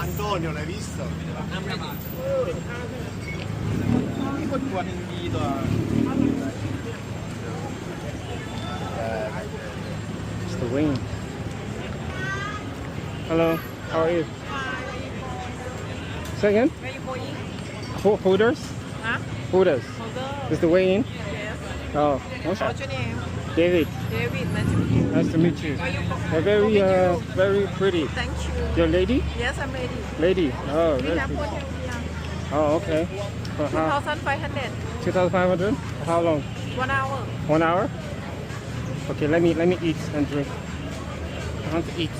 Antonio, l'hai visto? It's the wing. Hello, how are you? Say again? Where are you going? Holders? Huh? Holders. Holder? Is the way in? Yes. Oh, What's okay. your name? David, David, nice to meet you. nice to meet you. Where you from? You're very, you. very pretty. Thank you. You're a lady? Yes, I'm ready. Lady. Oh, We very have pretty. hotel here. Oh, okay. For how? 2,500. 2,500? How long? 1 hour. 1 hour? Okay, let me eat and drink. I want to eat.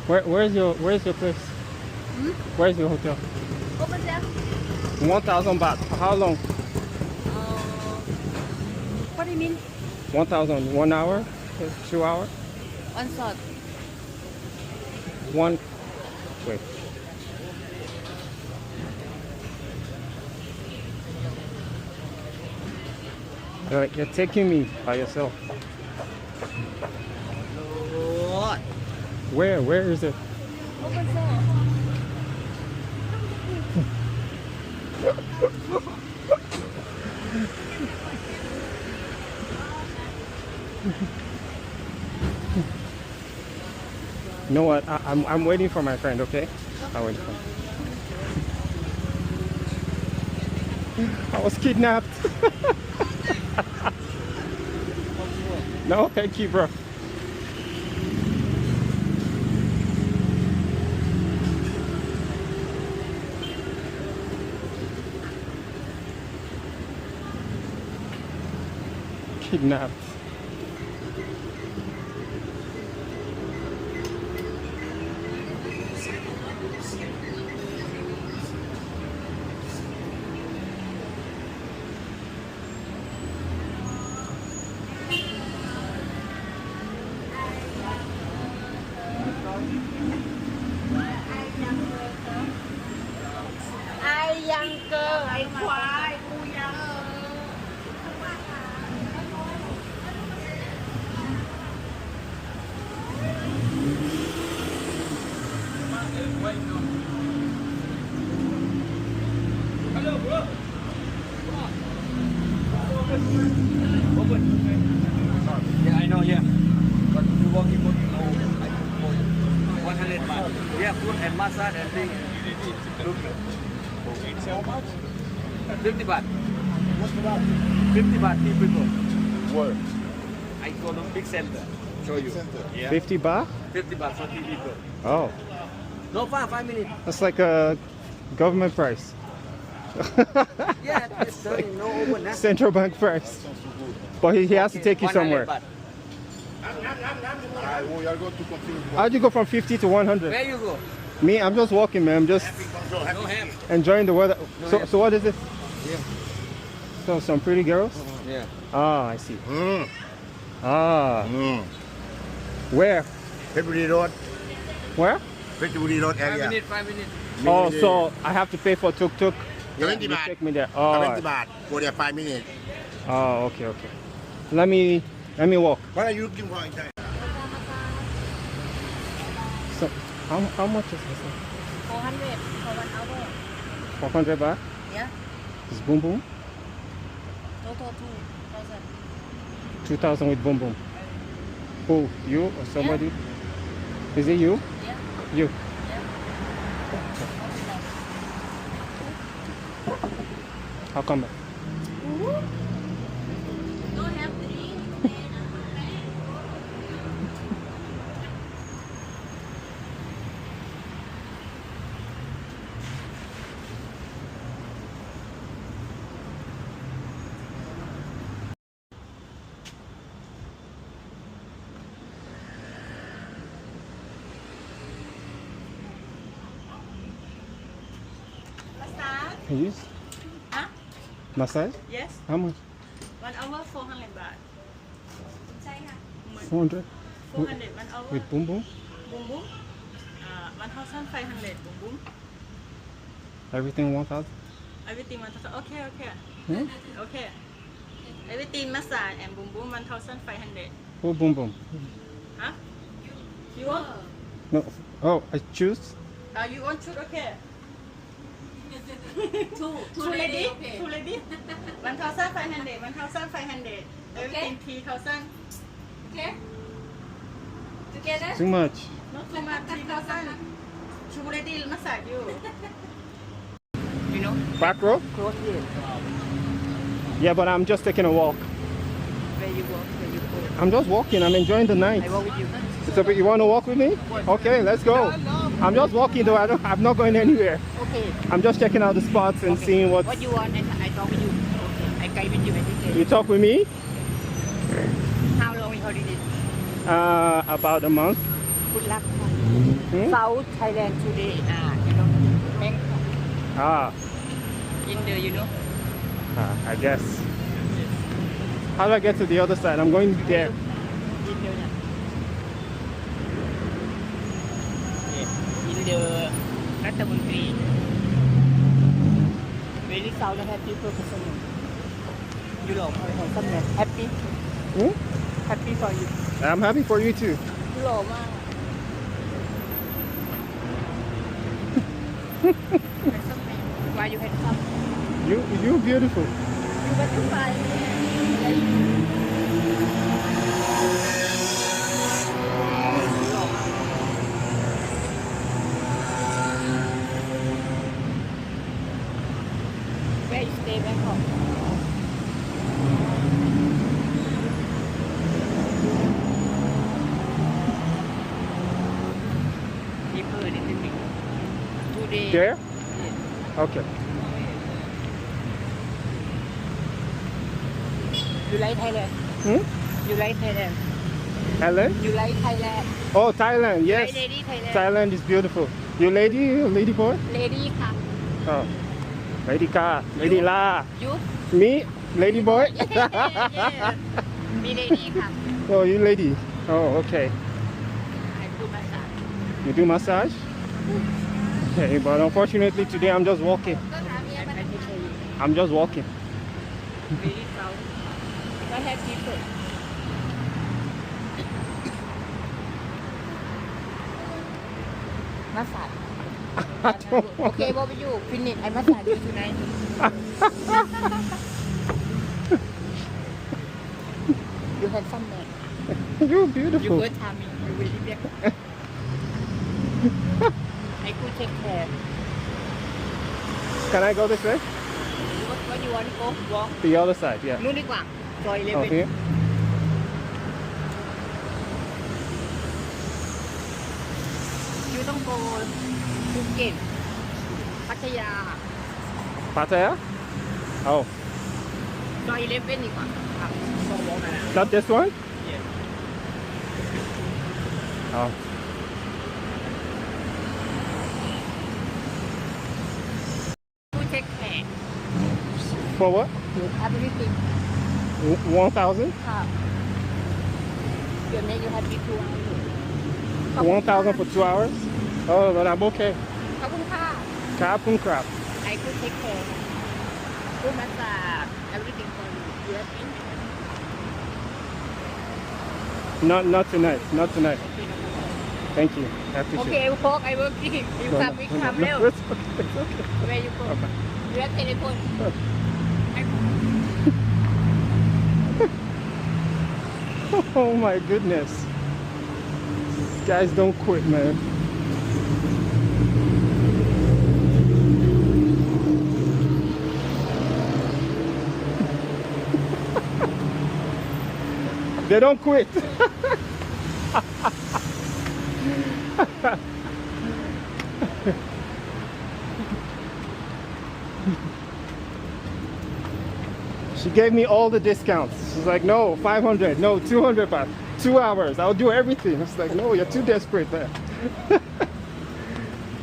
Where's your place? Hmm? Where's your hotel? Over there. 1,000 baht. For how long? What do you mean? 1,000. 1 hour? 2 hours? One shot. One. Wait. You're taking me by yourself. What? Where? Where is it? Over there. You know what? I'm waiting for my friend. Okay? I'll wait for him. I was kidnapped. No, thank you, bro. Kidnapped. Ai ăn cơ, ai khoai, cu ăn. Hello, bro. Yeah, I know, yeah. But you walking good, no, I for you. 100 baht. Yeah, food and massage and thing. Look. It's how much? 50 baht. What's the baht? 50 baht, two people. Where? I go to big center. Show you. Yeah. 50 baht? 50 baht for two people. Oh, No far, 5 minutes. that's like a government price. Yeah, it's done. No open, huh? Central Bank first. But he has to take you 100 somewhere. baht. How'd you go from 50 to 100? Where you go? Me, I'm just walking, man. I'm just No ham. enjoying the weather. So what is it? Yeah. So some pretty girls? Yeah. Ah, I see. Ah. Where? February Road, Where? February Road 5 area. minutes, 5 minutes. Oh, so I have to pay for tuk-tuk? 20 You baht. take me there. Oh, 20 baht. Go there 5 minutes. oh, okay, okay. Let me walk. What are you looking for inside? So, how much is this? 400 for 1 hour. 400 baht? Yeah. Is boom boom? Total 2,000. 2,000 with boom boom. Who? You or somebody? Is it you? Yeah. You. How come? Don't have 3. Massage? Yes. Huh? Massage? Yes. How much? 1 hour 400 baht. 400? 400 1 hour. With boom boom? Boom boom. 1,500 boom boom. Everything 1,000? Everything 1,000. Okay, okay. Hmm? Okay. Everything massage and boom boom 1,500. Who boom boom? Huh? You want? No. Oh, I choose? You want shoot? Okay. Two Two lady? okay. Two lady? 1,500. 1,500. Everything 3,000. Okay. Together. Too much. Not too much. 3,000. Two lady massage you. You know? Back row? Close here. Yeah, but I'm just taking a walk. Where you walk? Where you go? I'm just walking. I'm enjoying the night. I walk with you. So, but you want to walk with me? Okay, let's go. I'm just walking though. I'm not going anywhere. Okay. I'm just checking out the spots and seeing what's. What you want? I talk with you. Okay. I guide with you every day. You talk with me? How long you holiday? About a month. Good luck. Hmm? South Thailand today. You know, Bangkok. Ah, In the, you know. I guess. How do I get to the other side? I'm going there. In the, in the Rathabundri. Very south and happy person. Europe, somewhere. Happy. Hmm? Happy for you. I'm happy for you too. ยุโรปมาก Why you handsome? You beautiful. You butterfly. Where you stay Bangkok? Deeper a little bit. Today. There? Yes. Okay. You like Thailand? Hmm? You like Thailand? Thailand? You like Thailand? Oh, Thailand. Yes. Like lady Thailand? Thailand is beautiful. You lady boy? Lady ค่ะ Oh. Lady car. Lady la. You? Me? Lady boy? Yeah. Me lady ค่ะ Oh, you lady. Oh, okay. I do massage. You do massage? Okay, but unfortunately today I'm just walking. I take care you. I'm just walking. Very proud. Because have people. มาสาย Okay, what will you finish? I massage you tonight. You handsome man. You're You beautiful. good timing. You really big. I could take care. Can I go this way? What you want to go? Walk. The other side, yeah. นู่นดีกว่าซอย11 Oh, here? You ต้อง go ภูเก็ตพัทยา Pattaya? Oh, ซอย11ดีกว่าครับ not this one? Oh. Who take care For what? everything 1,000? ครับเดี๋ยวนี้ you have to 1,000 for 2 hours? Oh, but I'm okay. ขอบคุณค่ะ Kapun crap. I could take care do massage everything for you you have been Not tonight. Not tonight. Thank you. I appreciate okay it. I walk I working you No, come no, we no, come no, เร็ว it's okay, it's okay. where you go you have telephone Oh my goodness. Guys don't quit, man. They don't quit. She gave me all the discounts. She's like, no, 500, no, 200 baht, 2 hours. I'll do everything. I was like, no, you're too desperate there.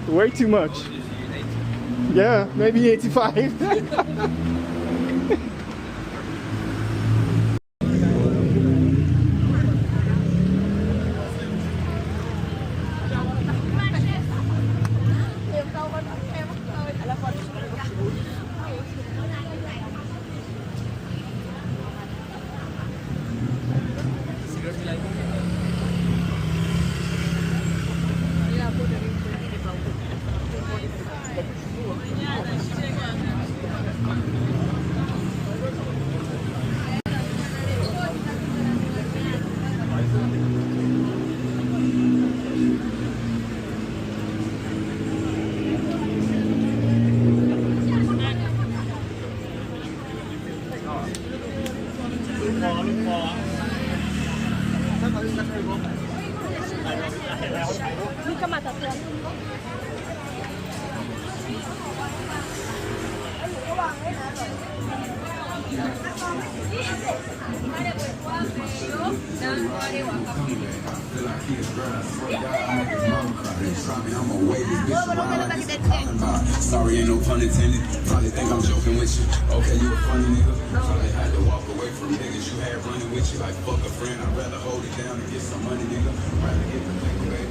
Way too much. Yeah, maybe 85. Sorry, ain't no pun intended. Probably think I'm joking with you. Okay, you a funny nigga. Probably had to walk away from niggas you had running with you. Like fuck a friend, I'd rather hold it down and get some money, nigga. Rather get the thing away.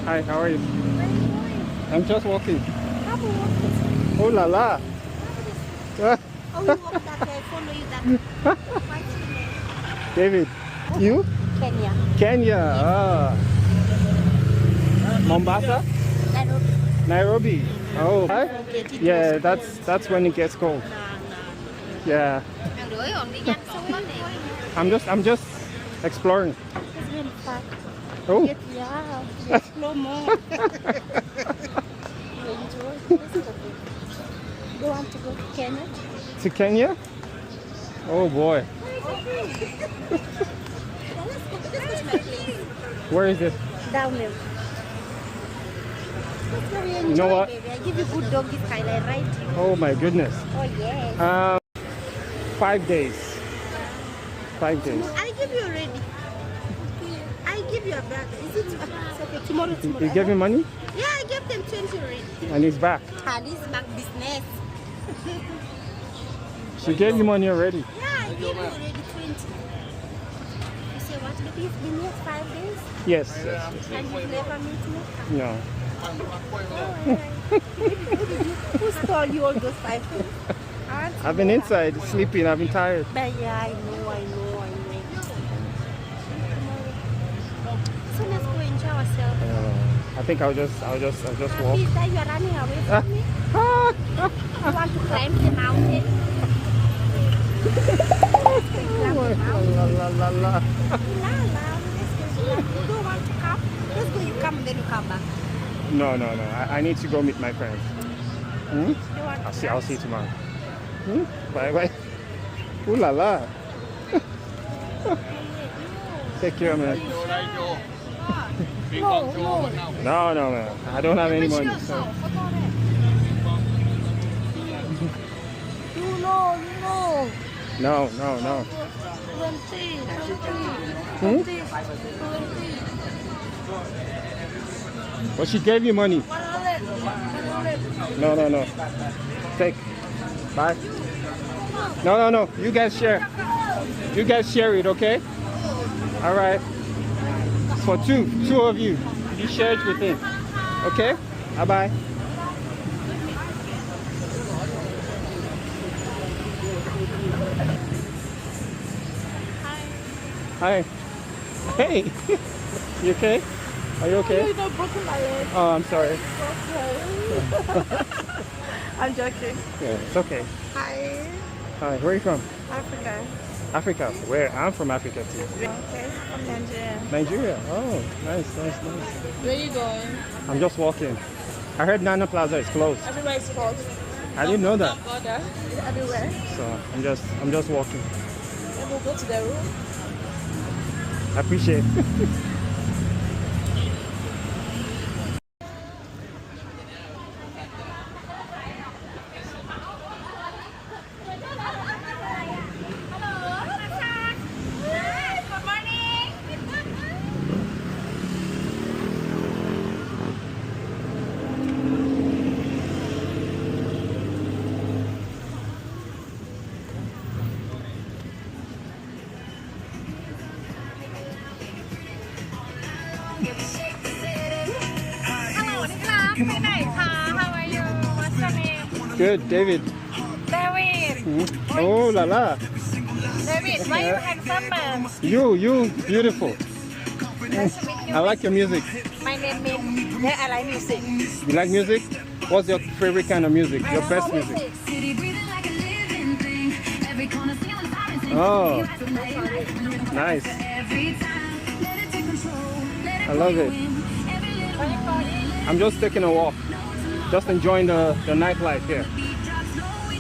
Hi, how are you? I'm just walking. Oh la la. oh you walk that way follow you that David, you? Kenya Kenya. Ah. Mombasa? Nairobi. Oh, hi. Yeah, that's when it gets cold. Yeah. I'm just exploring. it's really fun Oh. yeah explore more you enjoy go on to go to Kenya To Kenya? Oh boy. Where is it? down there that's where we enjoy, You know what? baby. I give you good doggy style I ride you Oh my goodness. oh yes 5 days. 5 days. I give you already. I give you a bag. Is it? It's okay. Tomorrow. You gave him money Yeah, I gave them 20 already. and he's back. And this back business. She gave you money already. Yeah, I gave you already 20. You say what? Maybe you've been here 5 days Yes. Yes. and you've never met me. No. Oh, alright. Who stole you all those 5 days? I've been inside sleeping. I've been tired. But yeah, I know. So let's go enjoy ourselves. I think I'll just walk. Is that you are running away from me? You want to climb the mountain? La la la la. La, you don't want to come? Let's go, you come, then you come back. No. I need to go meet my friends. Hmm? You want I'll see you tomorrow. Hmm? Bye. Ooh la la. Take care, man. No, man. I don't have any money. So. No. 20. Hmm? Well, she gave you money. 100. No. Take. Bye. No. You guys share. You guys share it, okay? All right. For two of you. You share it with him. Okay? Bye-bye. Hi. Hey. You okay? Are you okay? You don't broken my leg. Oh, I'm sorry. I'm joking. Yeah, it's okay. Hi. Hi, where are you from? Africa. Africa. Where? I'm from Africa too. Okay, from Nigeria. Nigeria. Oh, nice. Where are you going? I'm just walking. I heard Nana Plaza is closed. Everywhere is closed. I didn't know that. Border. Everywhere. So I'm just walking. Then we'll go to the room. I appreciate it. How are you? What's your name? Good, David. David. Hmm? Oh la la. David, why you handsome man? You beautiful. Nice to meet you. I like your music. My name is. Yeah, I like music. You like music? What's your favorite kind of music? Your best music? Oh, nice. I love it. I'm just taking a walk. Just enjoying the nightlife here.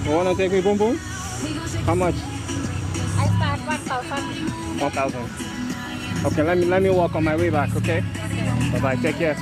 You wanna take me boom boom? How much? I start 1,000. 1,000. Okay, let me walk on my way back, okay? Bye bye, take care.